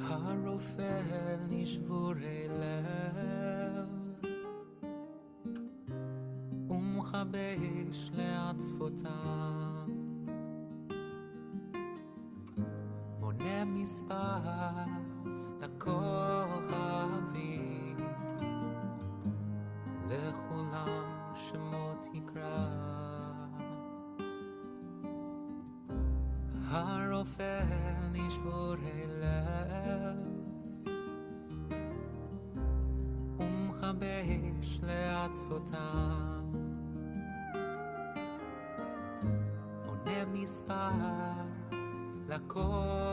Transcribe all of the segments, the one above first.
הרופא לשבורי לב ומכבש לעצבותם, מונה מספר לכוכבים, לכולם שמות יקרא. הרופא לשבורי לב ומכבש לעצבותם, מונה מספר לכוכבים,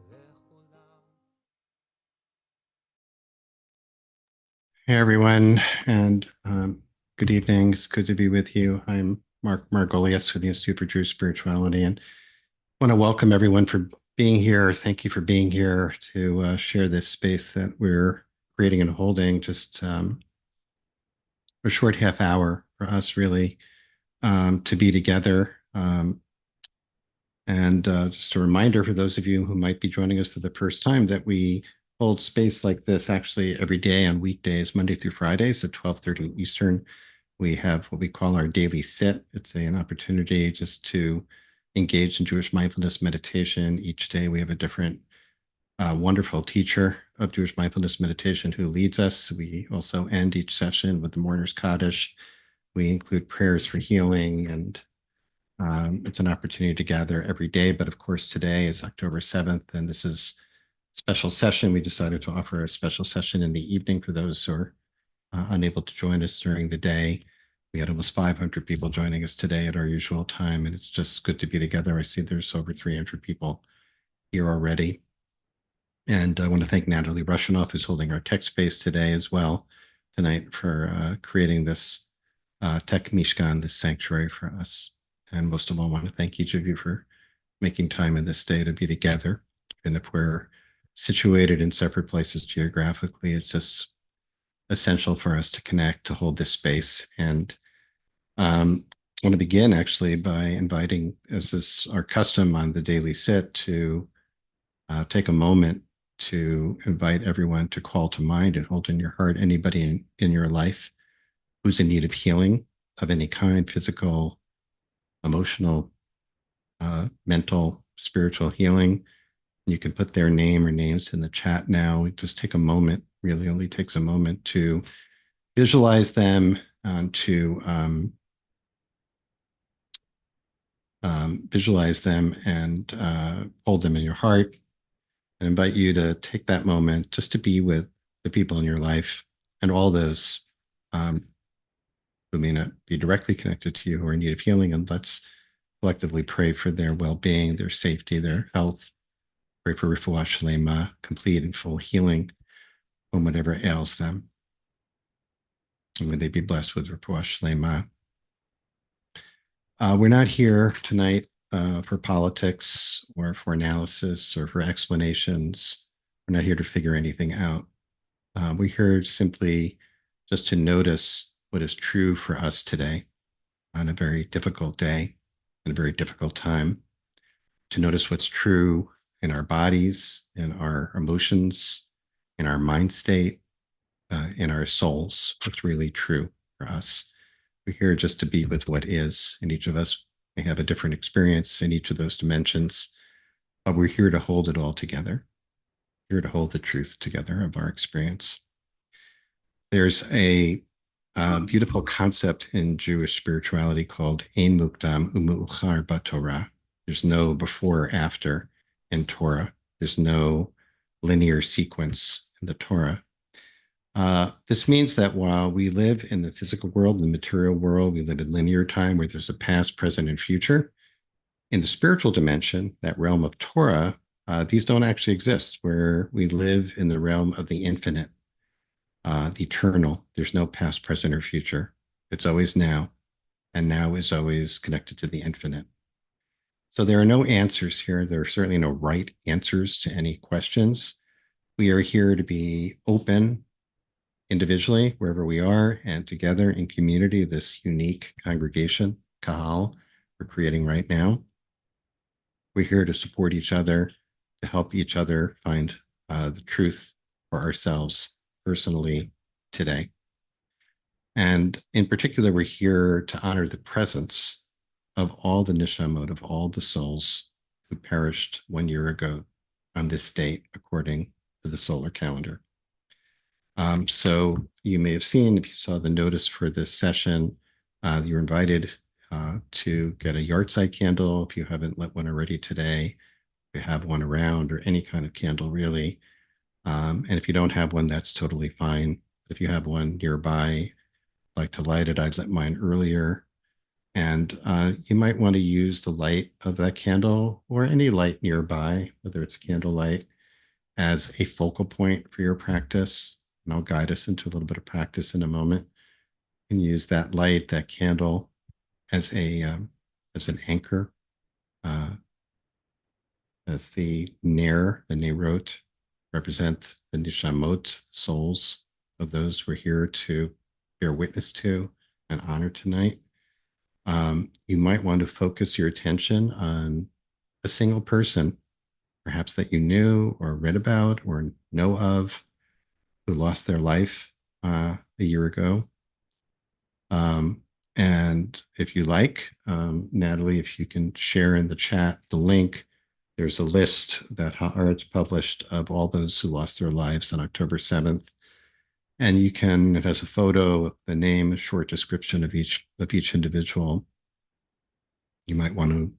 לכולם. Hey everyone, and good evening. It's good to be with you. I'm Mark Margolius with the Institute for Jewish Spirituality, and want to welcome everyone for being here. Thank you for being here to share this space that we're creating and holding. Just a short half hour for us, really, to be together. And just a reminder for those of you who might be joining us for the first time that we hold space like this actually every day on weekdays, Monday through Fridays at 12:30 Eastern. We have what we call our daily sit. It's an opportunity just to engage in Jewish mindfulness meditation. Each day we have a different wonderful teacher of Jewish mindfulness meditation who leads us. We also end each session with the Mourner's Kaddish. We include prayers for healing, and it's an opportunity to gather every day. But of course, today is October 7th, and this is a special session. We decided to offer a special session in the evening for those who are unable to join us during the day. We had almost 500 people joining us today at our usual time, and it's just good to be together. I see there's over 300 people here already. And I want to thank Natalie Rushinoff, who's holding our tech space today as well, tonight, for creating this tech Mishkan, this sanctuary for us. And most of all, I want to thank each of you for making time in this day to be together. And if we're situated in separate places geographically, it's just essential for us to connect, to hold this space. And I want to begin actually by inviting, as is our custom on the daily sit, to take a moment to invite everyone to call to mind and hold in your heart anybody in your life who's in need of healing of any kind, physical, emotional, mental, spiritual healing. You can put their name or names in the chat now. Just take a moment, really only takes a moment to visualize them, to visualize them and hold them in your heart. I invite you to take that moment just to be with the people in your life and all those who may not be directly connected to you who are in need of healing. And let's collectively pray for their well-being, their safety, their health. Pray for refuah shlema, complete and full healing from whatever ails them. And may they be blessed with refuah shlema. We're not here tonight for politics or for analysis or for explanations. We're not here to figure anything out. We're here simply just to notice what is true for us today on a very difficult day and a very difficult time, to notice what's true in our bodies, in our emotions, in our mind state, in our souls, what's really true for us. We're here just to be with what is, and each of us may have a different experience in each of those dimensions, but we're here to hold it all together, here to hold the truth together of our experience. There's a beautiful concept in Jewish spirituality called Ein Mukdam U'Meuchar BaTorah. There's no before or after in Torah. There's no linear sequence in the Torah. This means that while we live in the physical world, the material world, we live in linear time where there's a past, present, and future. In the spiritual dimension, that realm of Torah, these don't actually exist, where we live in the realm of the infinite, the eternal. There's no past, present, or future. It's always now, and now is always connected to the infinite. So there are no answers here. There are certainly no right answers to any questions. We are here to be open individually, wherever we are, and together in community, this unique congregation, Kahal, we're creating right now. We're here to support each other, to help each other find the truth for ourselves personally today. And in particular, we're here to honor the presence of all the neshamot, of all the souls who perished 1 year ago on this date, according to the solar calendar. So you may have seen, if you saw the notice for this session, you're invited to get a yahrzeit candle if you haven't lit one already today. If you have one around, or any kind of candle, really. And if you don't have one, that's totally fine. If you have one nearby, like to light it, I'd lit mine earlier. And you might want to use the light of that candle or any light nearby, whether it's candlelight, as a focal point for your practice. And I'll guide us into a little bit of practice in a moment. And use that light, that candle, as an anchor, uh, as the Ner, the Nerot, represent the Nishamot, souls of those we're here to bear witness to and honor tonight. You might want to focus your attention on a single person, perhaps that you knew or read about or know of, who lost their life a year ago. And if you like, Natalie, if you can share in the chat the link, there's a list that Haaretz published of all those who lost their lives on October 7th. And you can, it has a photo, the name, a short description of each individual. You might want to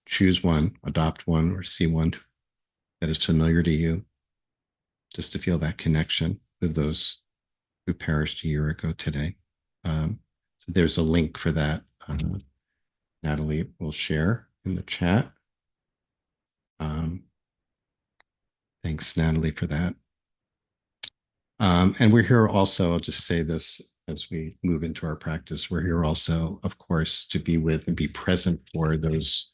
choose one, adopt one, or see one that is familiar to you, just to feel that connection with those who perished a year ago today. So there's a link for that. Natalie will share in the chat. Thanks, Natalie, for that. And we're here also, I'll just say this as we move into our practice, we're here also, of course, to be with and be present for those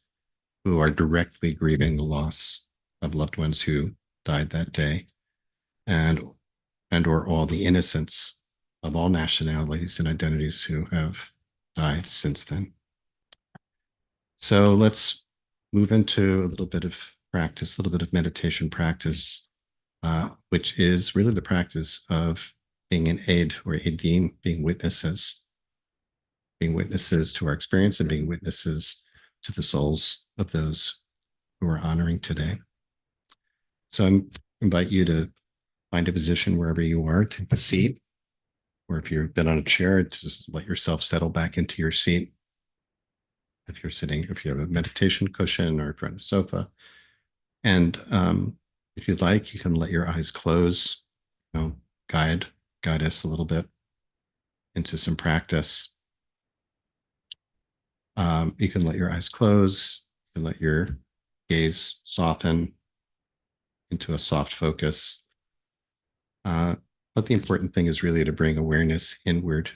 who are directly grieving the loss of loved ones who died that day, and or all the innocents of all nationalities and identities who have died since then. So let's move into a little bit of practice, a little bit of meditation practice, which is really the practice of being an aid or aidim, being witnesses to our experience and being witnesses to the souls of those who are honoring today. So I invite you to find a position wherever you are, take a seat, or if you've been on a chair, just let yourself settle back into your seat. If you're sitting, if you have a meditation cushion or if you're on a sofa. And if you'd like, you can let your eyes close, guide us a little bit into some practice. You can let your eyes close, you can let your gaze soften into a soft focus. But the important thing is really to bring awareness inward.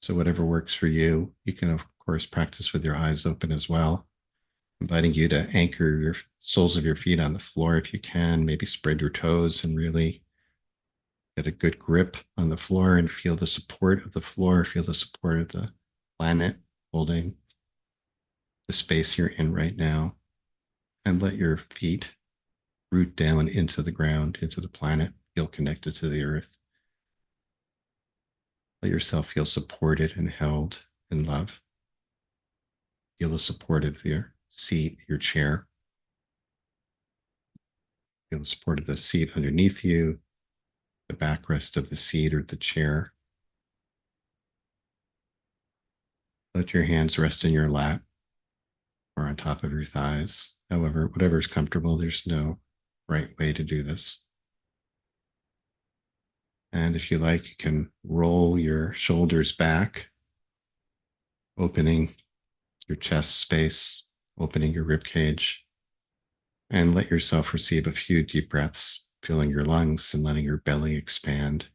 So whatever works for you, you can of course practice with your eyes open as well. Inviting you to anchor your soles of your feet on the floor if you can, maybe spread your toes and really get a good grip on the floor and feel the support of the floor, feel the support of the planet holding the space you're in right now. And let your feet root down into the ground, into the planet, feel connected to the earth. Let yourself feel supported and held in love. Feel the support of your seat, your chair. Feel the support of the seat underneath you, the backrest of the seat or the chair. Let your hands rest in your lap or on top of your thighs. However, whatever is comfortable, there's no right way to do this. And if you like, you can roll your shoulders back, opening your chest space, opening your rib cage, and let yourself receive a few deep breaths, filling your lungs and letting your belly expand.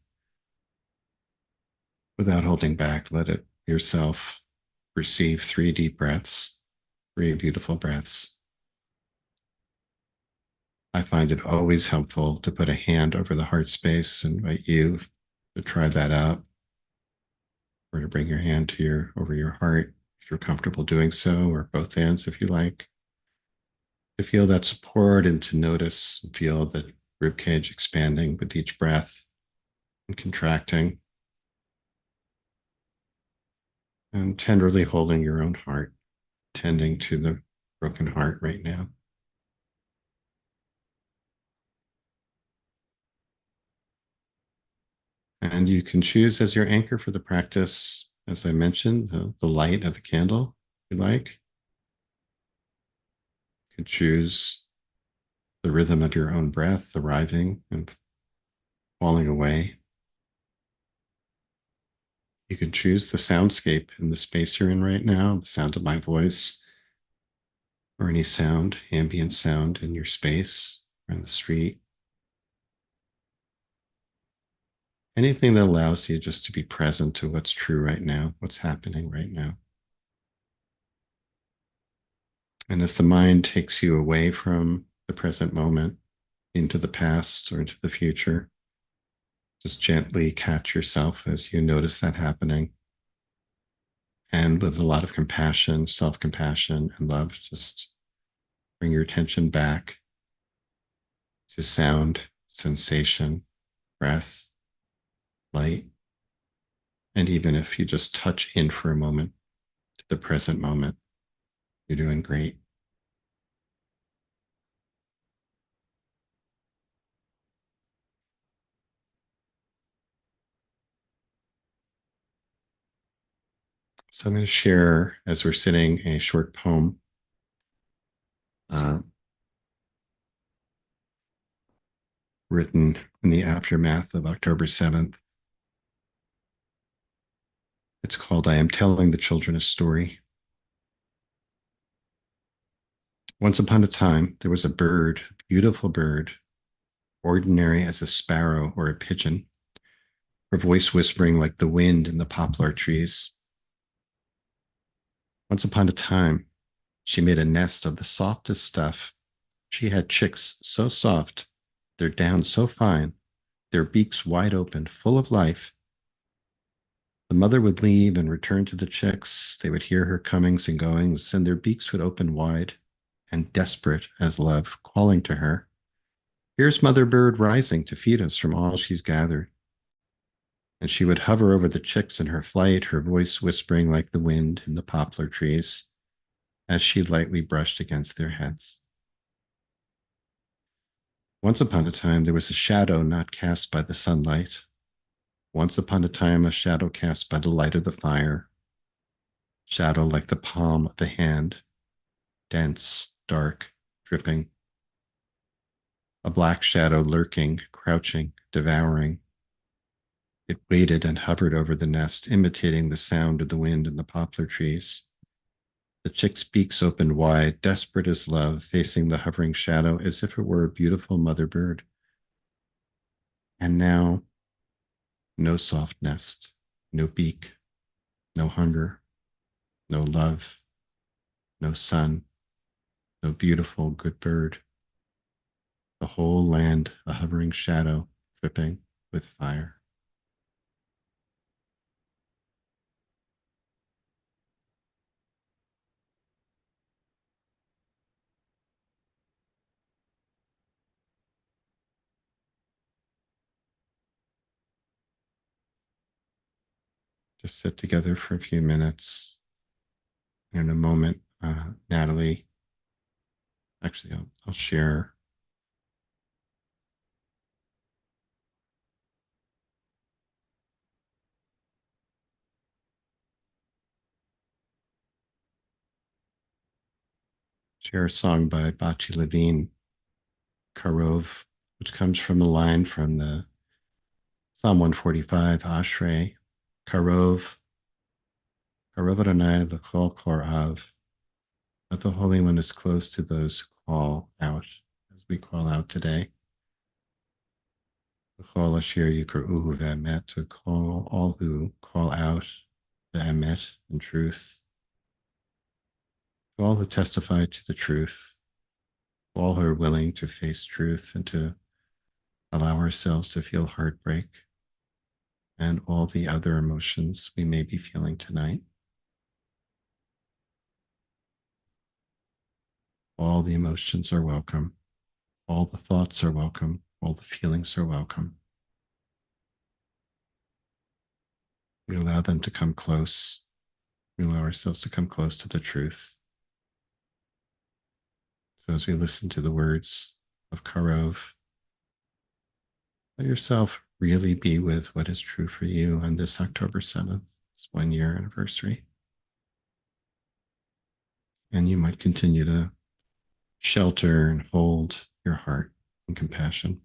Without holding back, let it yourself receive 3 deep breaths, 3 beautiful breaths. I find it always helpful to put a hand over the heart space and invite you to try that out, or to bring your hand to over your heart if you're comfortable doing so, or both hands if you like. To feel that support and to notice and feel the ribcage expanding with each breath and contracting, and tenderly holding your own heart, tending to the broken heart right now. And you can choose as your anchor for the practice, as I mentioned, the light of the candle, if you like. You could choose the rhythm of your own breath arriving and falling away. You could choose the soundscape in the space you're in right now, the sound of my voice, or any sound, ambient sound in your space or in the street. Anything that allows you just to be present to what's true right now, what's happening right now. And as the mind takes you away from the present moment into the past or into the future, just gently catch yourself as you notice that happening. And with a lot of compassion, self compassion, and love, just bring your attention back to sound, sensation, breath, light. And even if you just touch in for a moment to the present moment, you're doing great. So I'm going to share, as we're sitting, a short poem uh, written in the aftermath of October 7th. It's called I Am Telling the Children a Story. Once upon a time, there was a bird, a beautiful bird, ordinary as a sparrow or a pigeon, her voice whispering like the wind in the poplar trees. Once upon a time, she made a nest of the softest stuff. She had chicks so soft, their down so fine, their beaks wide open, full of life. The mother would leave and return to the chicks. They would hear her comings and goings, and their beaks would open wide, and desperate as love, calling to her, here's Mother Bird rising to feed us from all she's gathered. And she would hover over the chicks in her flight, her voice whispering like the wind in the poplar trees, as she lightly brushed against their heads. Once upon a time, there was a shadow not cast by the sunlight. Once upon a time, a shadow cast by the light of the fire. Shadow like the palm of the hand, dense, dark, dripping. A black shadow lurking, crouching, devouring. It waited and hovered over the nest, imitating the sound of the wind in the poplar trees. The chick's beaks opened wide, desperate as love, facing the hovering shadow as if it were a beautiful mother bird. And now, no soft nest, no beak, no hunger, no love, no sun, no beautiful good bird. The whole land a hovering shadow, dripping with fire. Just sit together for a few minutes. And in a moment, Natalie, actually, I'll share a song by Bati Levine, Karov, which comes from a line from the Psalm 145, Ashrei, Karov, Karov Adonai L'Kol Korav, that the Holy One is close to those who call out, as we call out today. L'Kol Asher Yikru'uhu Ve'emet, to call all who call out the Emet and truth, to all who testify to the truth, to all who are willing to face truth and to allow ourselves to feel heartbreak and all the other emotions we may be feeling tonight. All the emotions are welcome. All the thoughts are welcome. All the feelings are welcome. We allow them to come close. We allow ourselves to come close to the truth. So as we listen to the words of Karov, let yourself really be with what is true for you on this October 7th, this 1 year anniversary. And you might continue to shelter and hold your heart in compassion.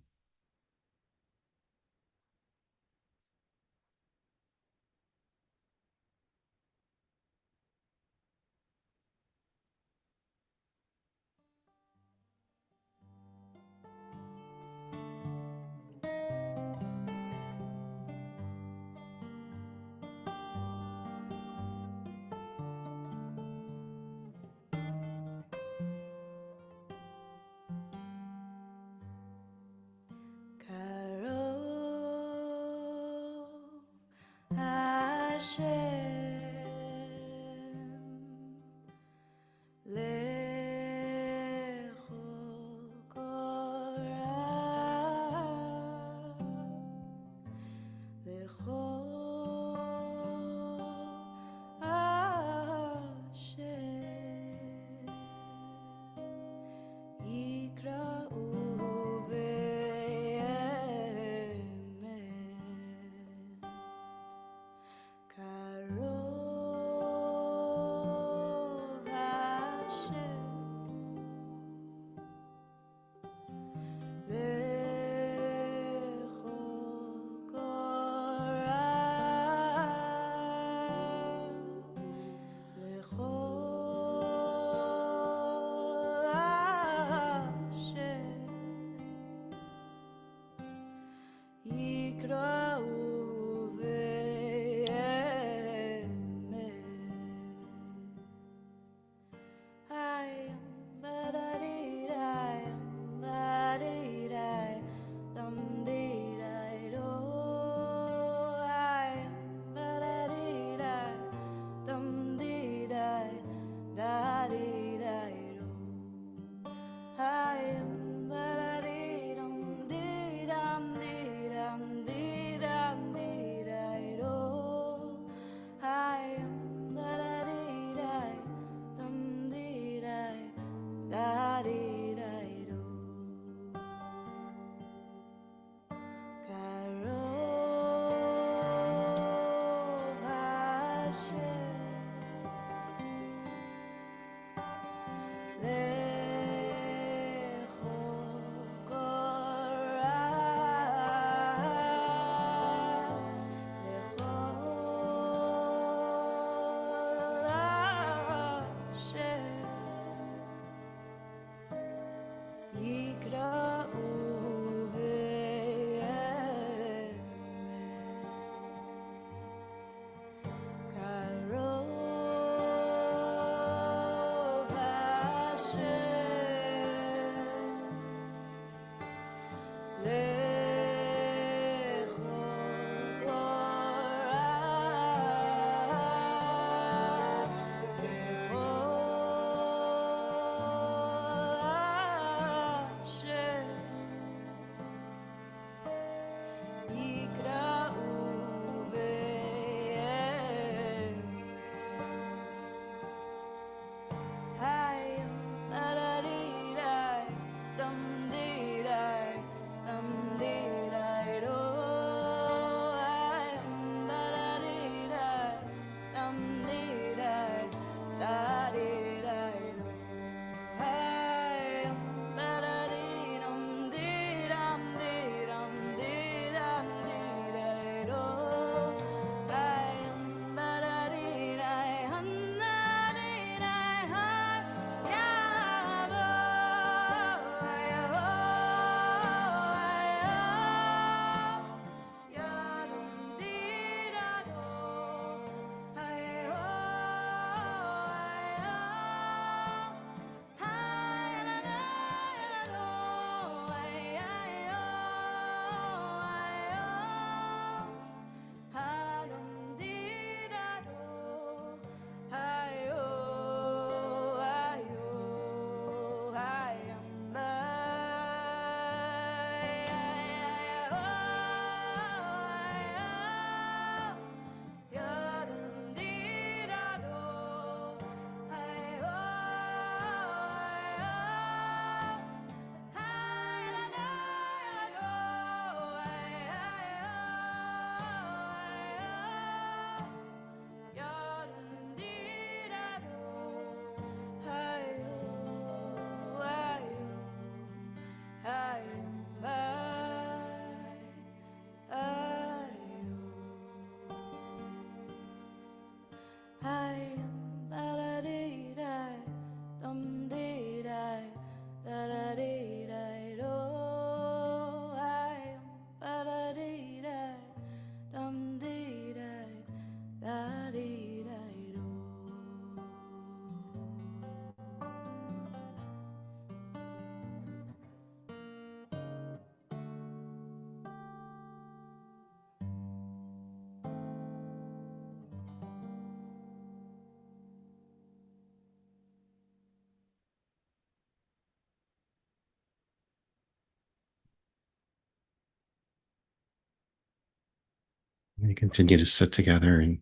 You continue to sit together in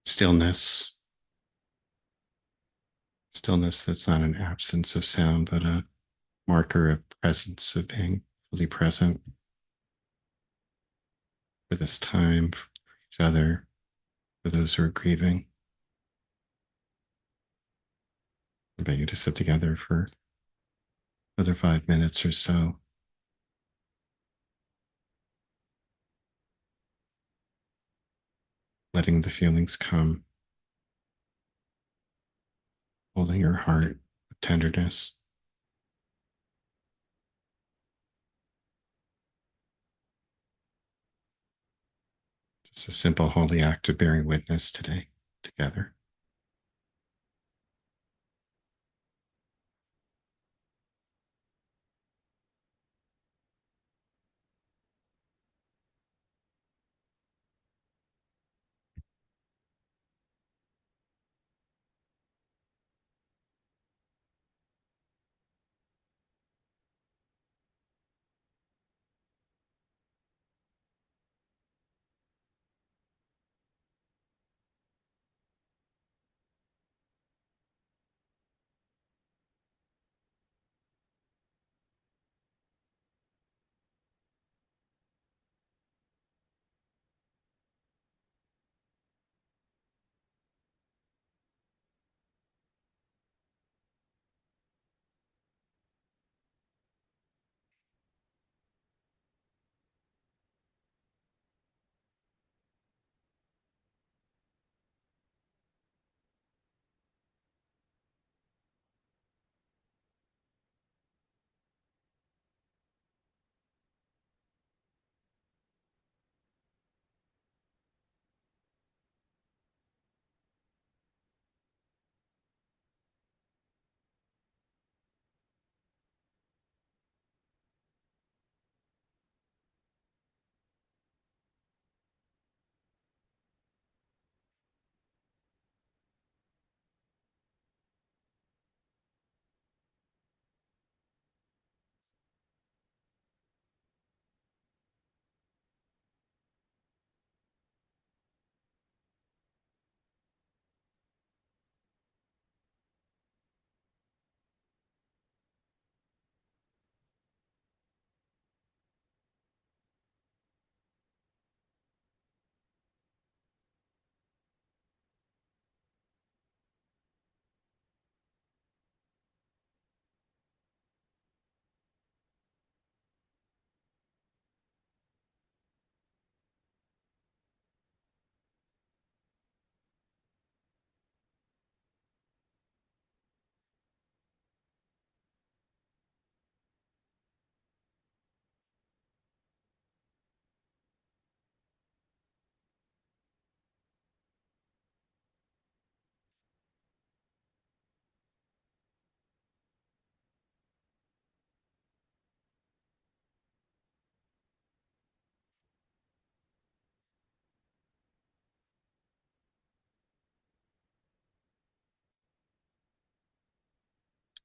stillness, stillness that's not an absence of sound, but a marker of presence, of being fully present for this time, for each other, for those who are grieving. I invite you to sit together for another 5 minutes or so, letting the feelings come, holding your heart with tenderness. Just a simple holy act of bearing witness today together.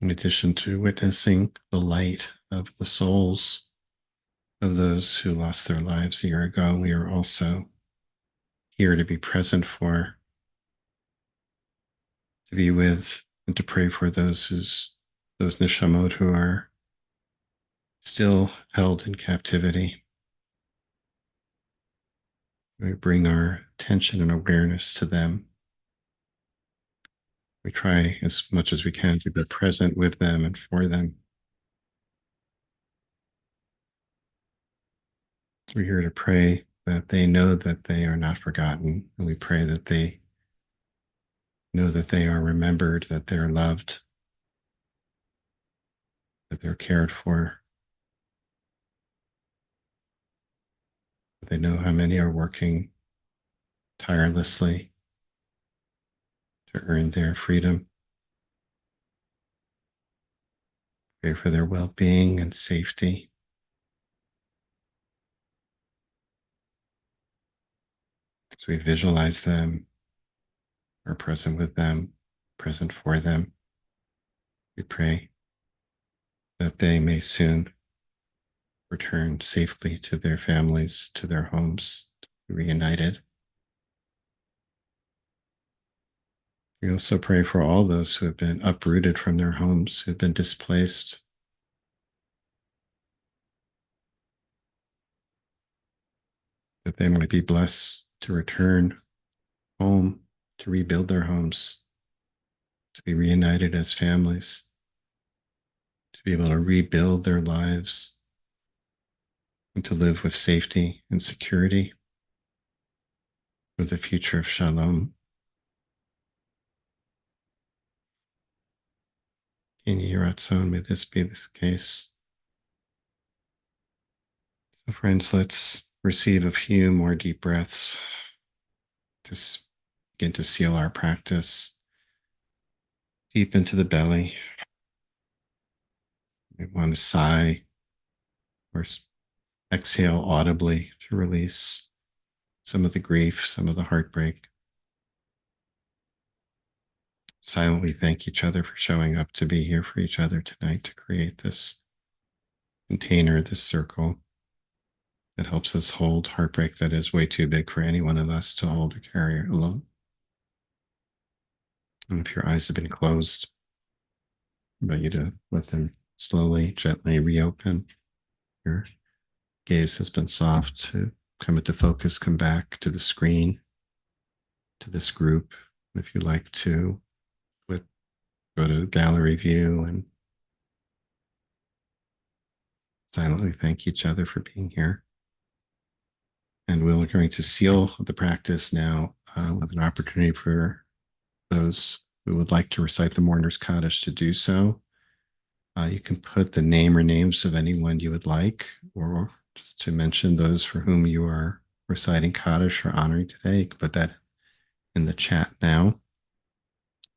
In addition to witnessing the light of the souls of those who lost their lives a year ago, we are also here to be present for, to be with, and to pray for those neshamot who are still held in captivity. We bring our attention and awareness to them. We try as much as we can to be present with them and for them. We're here to pray that they know that they are not forgotten, and we pray that they know that they are remembered, that they're loved, that they're cared for. They know how many are working tirelessly to earn their freedom. Pray for their well being and safety. As we visualize them, are present with them, present for them, we pray that they may soon return safely to their families, to their homes, reunited. We also pray for all those who have been uprooted from their homes, who have been displaced, that they might be blessed to return home, to rebuild their homes, to be reunited as families, to be able to rebuild their lives, and to live with safety and security for the future of shalom. In Yiratzon, may this be the case. So, friends, let's receive a few more deep breaths to begin to seal our practice deep into the belly. We want to sigh or exhale audibly to release some of the grief, some of the heartbreak. Silently thank each other for showing up to be here for each other tonight to create this container, this circle that helps us hold heartbreak that is way too big for any one of us to hold or carry alone. And if your eyes have been closed, I invite you to let them slowly, gently reopen. Your gaze has been soft to come into focus, come back to the screen, to this group. If you like to, go to gallery view and silently thank each other for being here. And we're going to seal the practice now with an opportunity for those who would like to recite the Mourner's Kaddish to do so. You can put the name or names of anyone you would like, or just to mention those for whom you are reciting Kaddish or honoring today. You can put that in the chat now.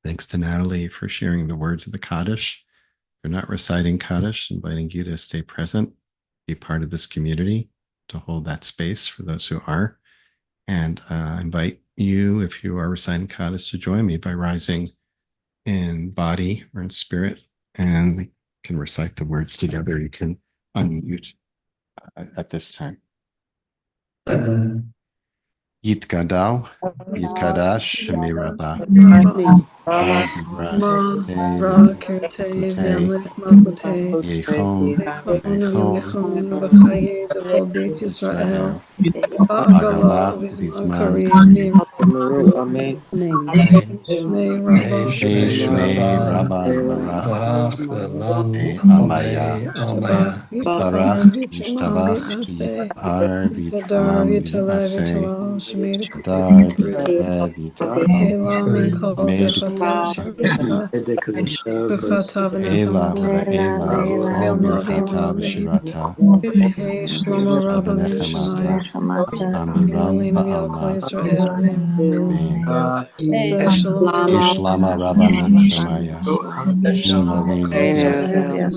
Thanks to Natalie for sharing the words of the Kaddish. If you're not reciting Kaddish, inviting you to stay present, be part of this community, to hold that space for those who are. And invite you, if you are reciting Kaddish, to join me by rising in body or in spirit, and we can recite the words together. You can unmute at this time. Yitgadal, Yitkadash, Shemirabah, Ma Veni, Ra Kerte Kute, Vemlet Malkute Yechon, Yechon Vechon, Yechon V'chaye D'chol Beit Yisrael Israel, Ba'agala Ba'agala, Uvizman Ubizman, Karim Amen. Shmei Rabba Shmei Shalom Rabba Larach, Barach Lelam Amaya, Amay Ishtabach Amaya Yitbar Barach, V'Tamam Yishtabach, V'Aseh Yitar, Tadar Vitamam, V'Talev V'Aseh, V'Talal Shmei Shadar, D'Kuri Vitale, Vitala, Elam Min Kol Med, Bechata Shavita Bechata Ela, V'Nechamata Ela, Kol Vilna Birchata, V'Yamim V'Shivata, Hey Shlomo Rabba Shabanechamata, Mishamayim Amiram, Molim Yal Kol Ba'alma, Yisrael V'Im Vein, Say Shalom Ishlama Rabbanim Shemaya, Imarim Kol V'Im,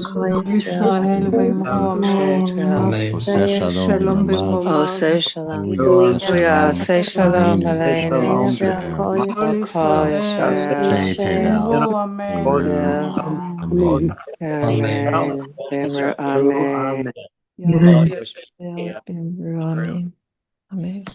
Oseh Shalom V'Ramav, Oh, say shalom. Uyaseh We are Shalom, say shalom Aleinu, aleinu. V'Al Yisrael, V'kol Yisrael. Shtei Tevel, Imru, Yes. Amen. Amen. Amen. Amen. Amen.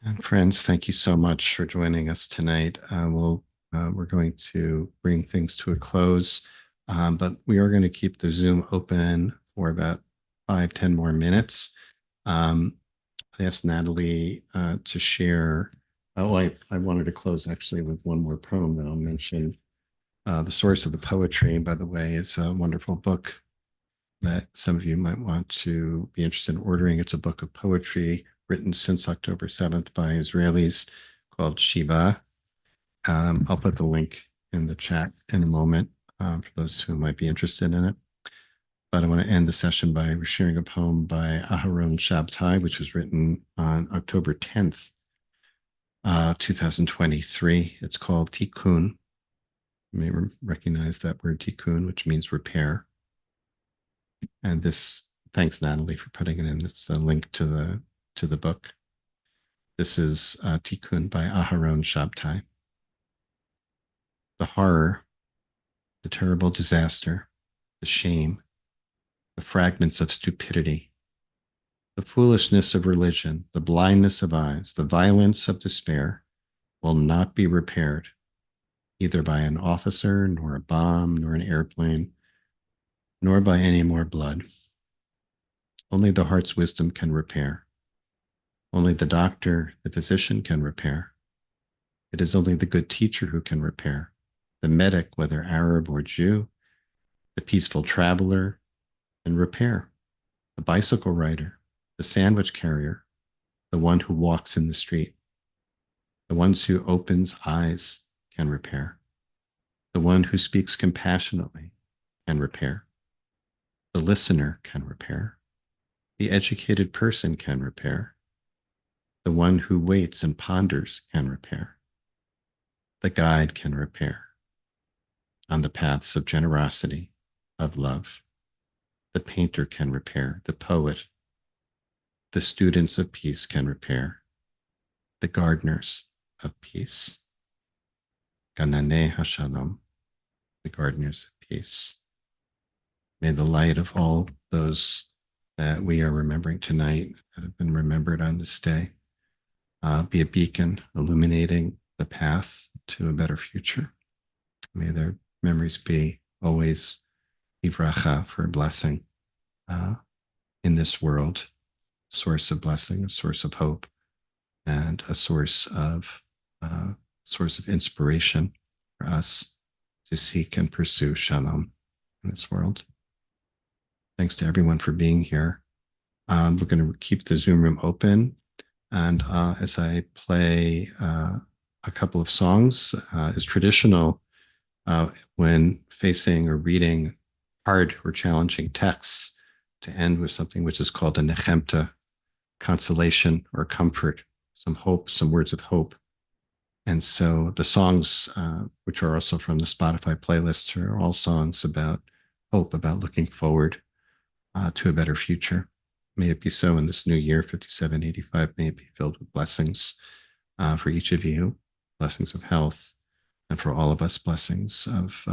And friends, thank you so much for joining us tonight. We're going to bring things to a close, but we are going to keep the Zoom open for about 5-10 more minutes. I asked Natalie to share. Oh, I wanted to close actually with one more poem that I'll mention. The Source of the Poetry, by the way, is a wonderful book that some of you might want to be interested in ordering. It's a book of poetry written since October 7th by Israelis called Shiva. I'll put the link in the chat in a moment for those who might be interested in it. But I want to end the session by sharing a poem by Aharon Shabtai, which was written on October 10th, 2023. It's called Tikkun. You may recognize that word Tikkun, which means repair. And this, thanks Natalie for putting it in. It's a link to the book. This is Tikkun by Aharon Shabtai. The horror, the terrible disaster, the shame, the fragments of stupidity, The foolishness of religion, the blindness of eyes, the violence of despair will not be repaired, either by an officer, nor a bomb, nor an airplane, nor by any more blood. Only the heart's wisdom can repair. Only the doctor, the physician can repair. It is only the good teacher who can repair. The medic, whether Arab or Jew, the peaceful traveler, can repair. The bicycle rider, the sandwich carrier, the one who walks in the street. The ones who opens eyes can repair. The one who speaks compassionately can repair. The listener can repair. The educated person can repair. The one who waits and ponders can repair. The guide can repair on the paths of generosity, of love. The painter can repair. The poet, the students of peace can repair. The gardeners of peace. Ganane Hashalom, the gardeners of peace. May the light of all those that we are remembering tonight, that have been remembered on this day, be a beacon illuminating the path to a better future. May their memories be always ivracha, for a blessing in this world, a source of blessing, a source of hope, and a source of inspiration for us to seek and pursue shalom in this world. Thanks to everyone for being here. We're going to keep the Zoom room open. And as I play a couple of songs, is traditional when facing or reading hard or challenging texts, to end with something which is called a nechemta, consolation or comfort, some hope, some words of hope. And so the songs, which are also from the Spotify playlist, are all songs about hope, about looking forward to a better future. May it be so in this new year, 5785. May it be filled with blessings for each of you, blessings of health, and for all of us, blessings of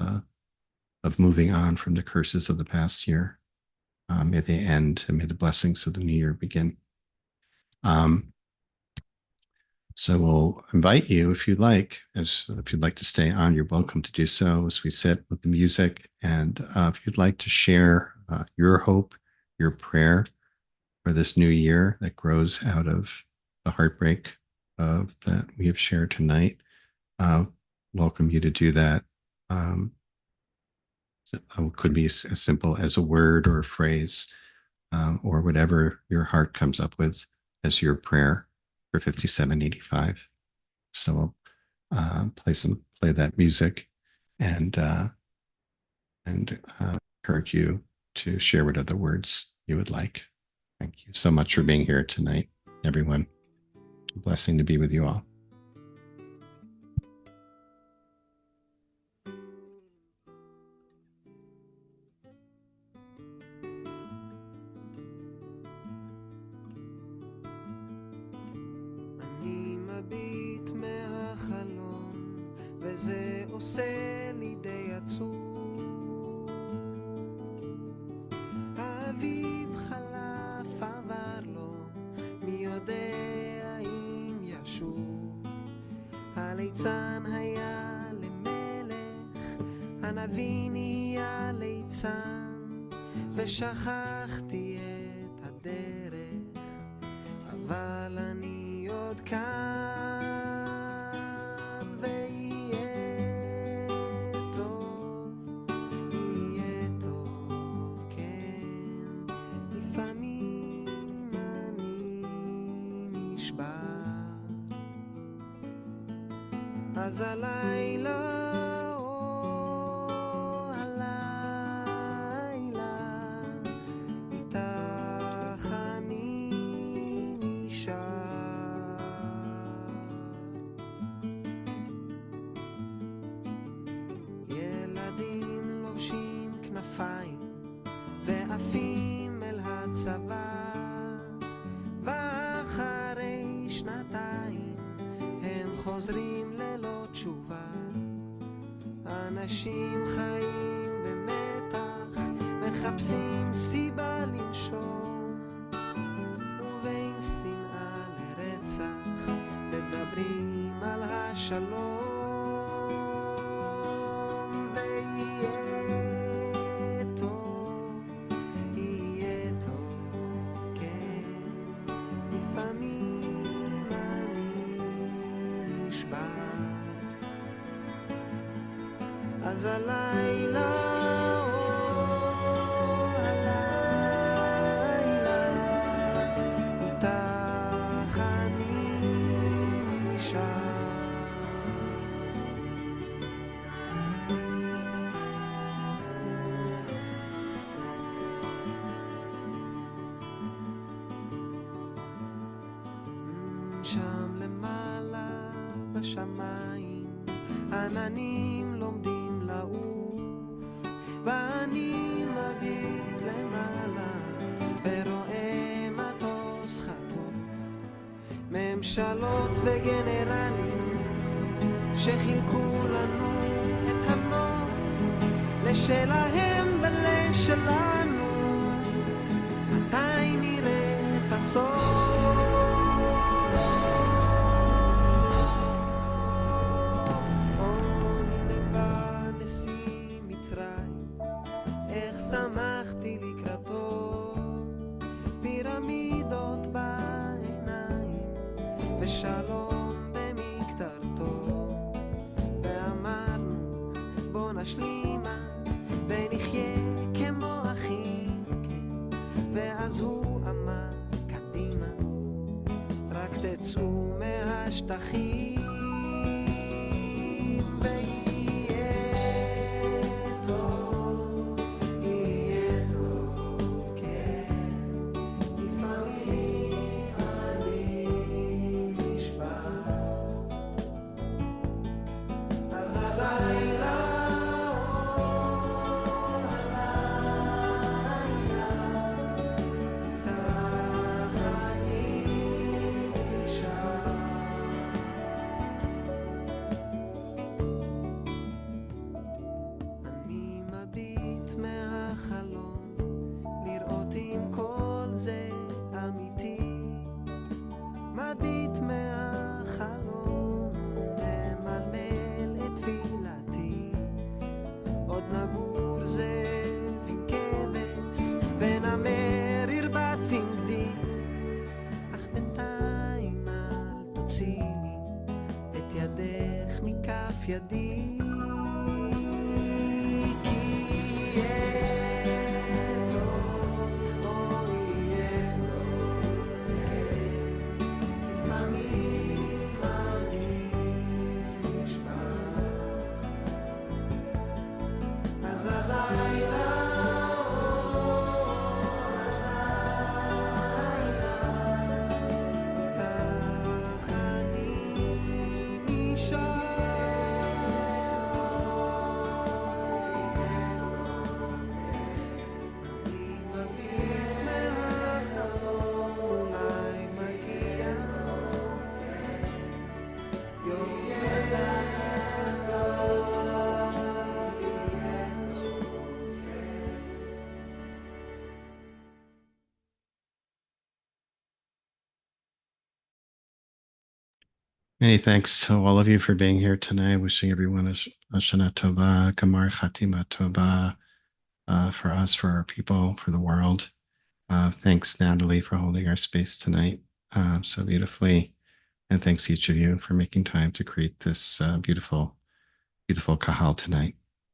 moving on from the curses of the past year. May they end, and may the blessings of the new year begin. So we'll invite you, if you'd like, if you'd like to stay on, you're welcome to do so as we sit with the music. And if you'd like to share your hope, your prayer for this new year that grows out of the heartbreak that we have shared tonight, welcome you to do that. It could be as simple as a word or a phrase, or whatever your heart comes up with as your prayer for 5785. So I'll play that music and encourage you to share what other words you would like. Thank you so much for being here tonight, everyone. A blessing to be with you all. אני מביט מהחלון, וזה עושה לי די עצוב. האביב חלף עבר לו, מי יודע אם ישוב. הליצן היה למלך, הנביא נהיה ליצן, ושכחתי את הדרך, אבל אני עוד כאן, ויהיה טוב, יהיה טוב, כן. לפעמים אני נשבר, אז הלילה, או הלילה, איתך אני נשאר. ילדים לובשים כנפיים ועפים אל הצבא, ואחרי שנתיים הם חוזרים ללא תשובה. אנשים חיים במתח, מחפשים סיבה לנשום, בשלום ויהיה טוב, יהיה טוב, כן. לפעמים אני נשבר, אז הלילה איתך אני נשאר. שם למעלה בשמיים עננים לומדים לעוף, ואני מביט למעלה ורואה מטוס חטוף, ממשלות וגנרלים שחילקו לנו את הנוף, לשלהם ולשלנו, מתי נראה את הסוף? שמחתי לקראתו, פירמידות בעיניים ושלום במקטרתו, ואמרנו בוא נשלימה ונחיה כמו אחים, כן. ואז הוא אמר קדימה, רק תצאו מהשטחים מהחלום, לראות אם כל זה אמיתי, מביט מהחלום וממלמל את תפילתי, עוד נגור זאב עם כבש ונמר ירבץ עם גדי, אך בינתיים אל תוציאי את ידך מכף ידי, Many thanks to all of you for being here tonight. Wishing everyone a Shana Tova, Gamar Chatima Tova, for us, for our people, for the world. Thanks, Natalie, for holding our space tonight so beautifully. And thanks each of you for making time to create this beautiful, beautiful kahal tonight.